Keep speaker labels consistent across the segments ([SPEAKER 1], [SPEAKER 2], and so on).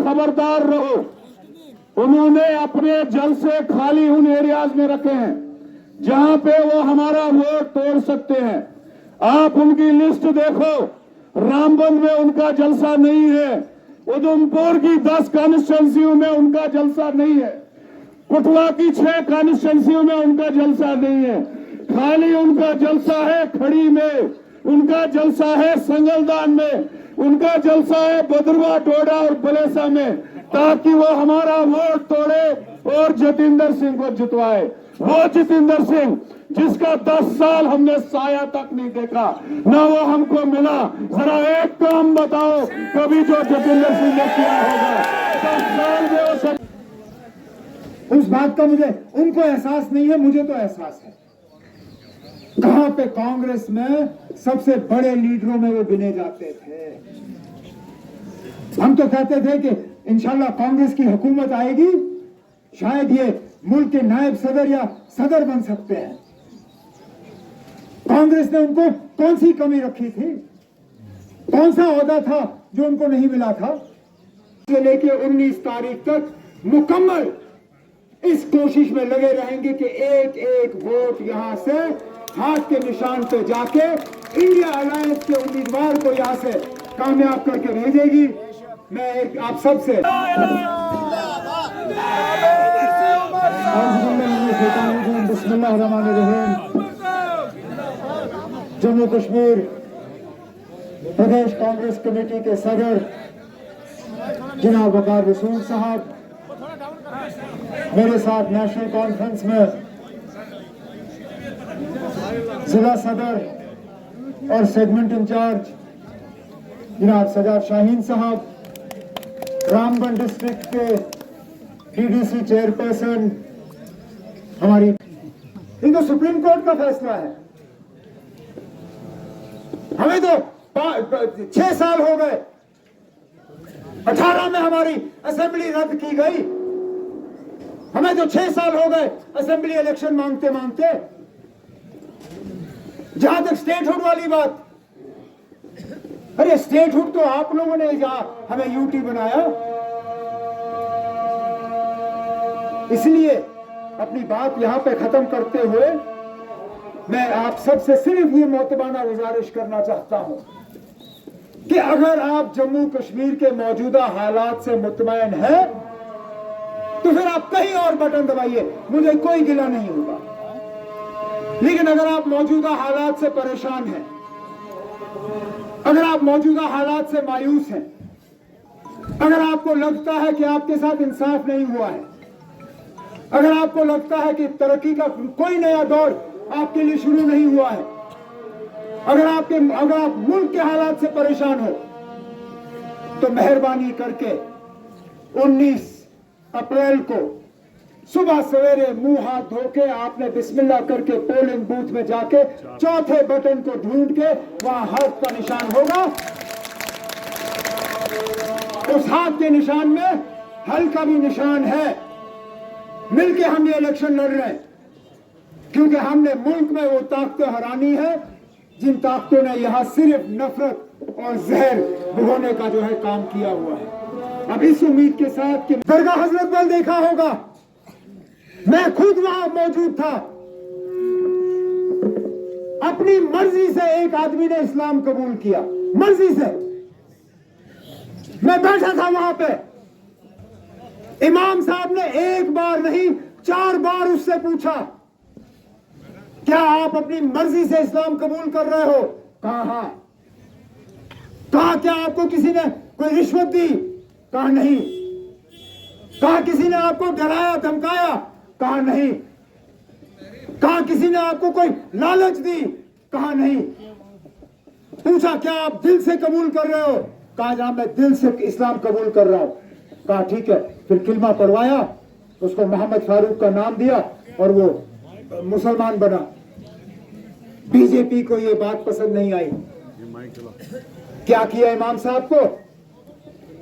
[SPEAKER 1] खबरदार रहो। उन्होंने अपने जलसे खाली उन एरियाज में रखे हैं जहां पे वो हमारा वोट तोड़ सकते हैं। आप उनकी लिस्ट देखो, रामबंद में उनका जलसा नहीं है, उधमपुर की 10 कॉन्स्टिट्यूंसियों में उनका जलसा नहीं है, कुटवा की 6 कॉन्स्टिट्यूंसियों में उनका जलसा नहीं है। खाली उनका जलसा है खड़ी में, उनका जलसा है संगलदान में, उनका जलसा है बदरवा, डोडा और बलेसा में, ताकि वो हमारा वोट तोड़े और जतिंदर सिंह को जितवाए। वो जतिंदर सिंह जिसका 10 साल हमने साया तक नहीं देखा, ना वो हमको मिला। जरा एक काम बताओ कभी जो जतिंदर सिंह ने किया होगा 10 साल में। वो
[SPEAKER 2] उस बात का मुझे उनको एहसास नहीं है, मुझे तो एहसास है। कहां पे कांग्रेस में सबसे बड़े लीडरों में वो गिने जाते थे। हम तो कहते थे कि इंशाल्लाह कांग्रेस की हुकूमत आएगी, शायद ये मुल्क के नायब सदर या सदर बन सकते हैं। कांग्रेस ने उनको कौन सी कमी रखी थी? कौन सा ओहदा था जो उनको नहीं मिला था? लेके 19 तारीख तक मुकम्मल इस कोशिश में लगे रहेंगे कि एक एक वोट यहां से हाथ के निशान पे जाके इंडिया अलायंस के उम्मीदवार को यहां से कामयाब करके भेजेगी। मैं आप सबसे जम्मू कश्मीर प्रदेश कांग्रेस कमेटी के सदर जनाब वकार रसूल साहब, मेरे साथ नेशनल कॉन्फ्रेंस में जिला सदर और सेगमेंट इंचार्ज जनाब सजाद शाहीन साहब, रामबन डिस्ट्रिक्ट के डीडीसी चेयरपर्सन हमारी। इनको सुप्रीम कोर्ट का फैसला है। हमें तो 6 साल हो गए, 18 में हमारी असेंबली रद्द की गई। हमें तो 6 साल हो गए असेंबली इलेक्शन मांगते मांगते। जहां तक स्टेटहुड वाली बात, अरे स्टेटहुड तो आप लोगों ने हमें यूटी बनाया। इसलिए अपनी बात यहां पे खत्म करते हुए मैं आप सबसे सिर्फ ये मोतबाना गुजारिश करना चाहता हूं कि अगर आप जम्मू कश्मीर के मौजूदा हालात से मुतमईन हैं तो फिर आप कहीं और बटन दबाइए, मुझे कोई गिला नहीं होगा। लेकिन अगर आप मौजूदा हालात से परेशान हैं, अगर आप मौजूदा हालात से मायूस हैं, अगर आपको लगता है कि आपके साथ इंसाफ नहीं हुआ है, अगर आपको लगता है कि तरक्की का कोई नया दौर आपके लिए शुरू नहीं हुआ है, अगर आप मुल्क के हालात से परेशान हो, तो मेहरबानी करके 19 अप्रैल को सुबह सवेरे मुंह हाथ धो के आपने बिस्मिल्लाह करके पोलिंग बूथ में जाके चौथे बटन को ढूंढ के वहां हाथ का निशान होगा। उस हाथ के निशान में हल का भी निशान है। मिलके हम ये इलेक्शन लड़ रहे हैं क्योंकि हमने मुल्क में वो ताकतें हरानी है जिन ताकतों ने यहां सिर्फ नफरत और जहर भिगोने का जो है काम किया हुआ है। अब इस उम्मीद के साथ कि दरगाह हजरत बल देखा होगा, मैं खुद वहां मौजूद था। अपनी मर्जी से एक आदमी ने इस्लाम कबूल किया, मर्जी से। मैं बैठा था वहां पे, इमाम साहब ने एक बार नहीं 4 बार उससे पूछा, क्या आप अपनी मर्जी से इस्लाम कबूल कर रहे हो? कहा हां। कहा क्या आपको किसी ने कोई रिश्वत दी? कहा नहीं। कहा किसी ने आपको डराया धमकाया? कहा नहीं। कहा किसी ने आपको कोई लालच दी? कहा नहीं। पूछा क्या आप दिल से कबूल कर रहे हो? कहा जनाब मैं दिल से इस्लाम कबूल कर रहा हूं। कहा ठीक है। फिर किलमा पढ़वाया, उसको मोहम्मद फारूक का नाम दिया और वो मुसलमान बना। बीजेपी को ये बात पसंद नहीं आई। क्या किया इमाम साहब को?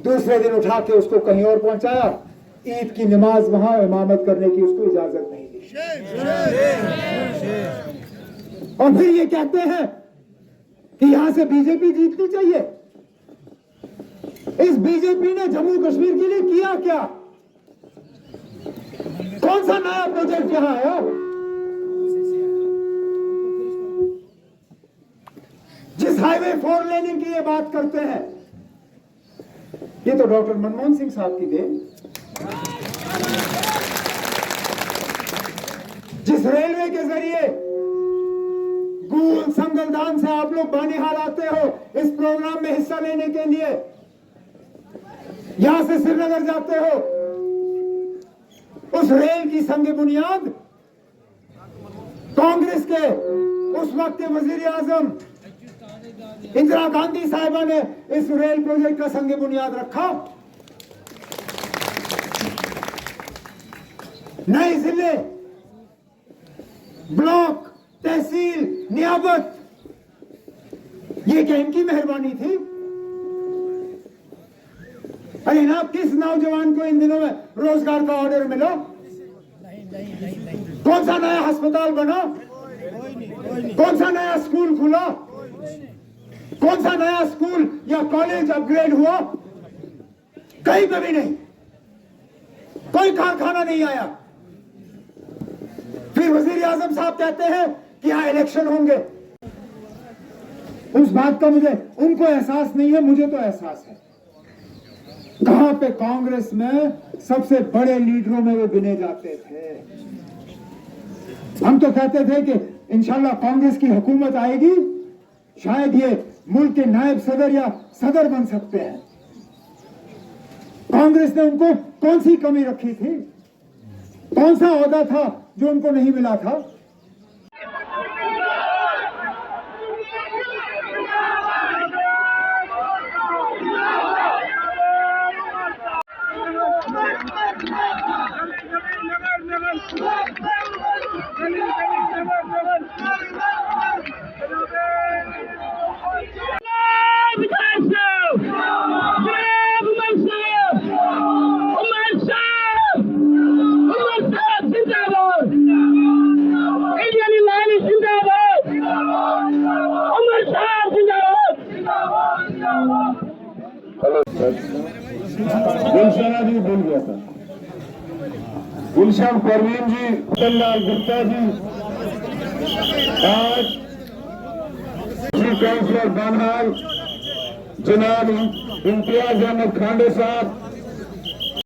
[SPEAKER 2] दूसरे दिन उठा के उसको कहीं और पहुंचाया। ईद की नमाज वहां इमामत करने की उसको इजाजत नहीं दी। और फिर ये कहते हैं कि यहां से बीजेपी जीतनी चाहिए। इस बीजेपी ने जम्मू कश्मीर के लिए किया क्या? कौन सा नया प्रोजेक्ट यहां आया? जिस हाईवे 4 लेने की ये बात करते हैं, ये तो डॉक्टर मनमोहन सिंह साहब की देन। जिस रेलवे के जरिए गूल संगलदान से आप लोग बानिहाल आते हो इस प्रोग्राम में हिस्सा लेने के लिए, यहां से श्रीनगर जाते हो, उस रेल की संग बुनियाद कांग्रेस के उस वक्त के वजीर आजम इंदिरा गांधी साहिबा ने इस रेल प्रोजेक्ट का संग बुनियाद रखा। नए जिले, ब्लॉक, तहसील, नियाबत, ये क्या इनकी मेहरबानी थी? अरे ना, किस नौजवान को इन दिनों में रोजगार का ऑर्डर मिला? कौन सा नया अस्पताल बना? कौन सा नया स्कूल खुला? कौन सा नया स्कूल या कॉलेज अपग्रेड हुआ? कहीं पे भी नहीं। कोई कारखाना नहीं आया। फिर वजीर आजम साहब कहते हैं कि यहां इलेक्शन होंगे। उस बात का मुझे, उनको एहसास नहीं है, मुझे तो एहसास है। कहां पे कांग्रेस में सबसे बड़े लीडरों में वो गिने जाते थे। हम तो कहते थे कि इंशाल्लाह कांग्रेस की हुकूमत आएगी, शायद ये मुल्क के नायब सदर या सदर बन सकते हैं। कांग्रेस ने उनको कौन सी कमी रखी थी? कौन सा ओहदा था जो उनको नहीं मिला था?
[SPEAKER 1] गुलशना जी बोल गया था, गुलशन परवीन जी, लाल गुप्ता जी, आज काउंसलर बनहाल जनाब इम्तियाज अहमद खांडे साहब,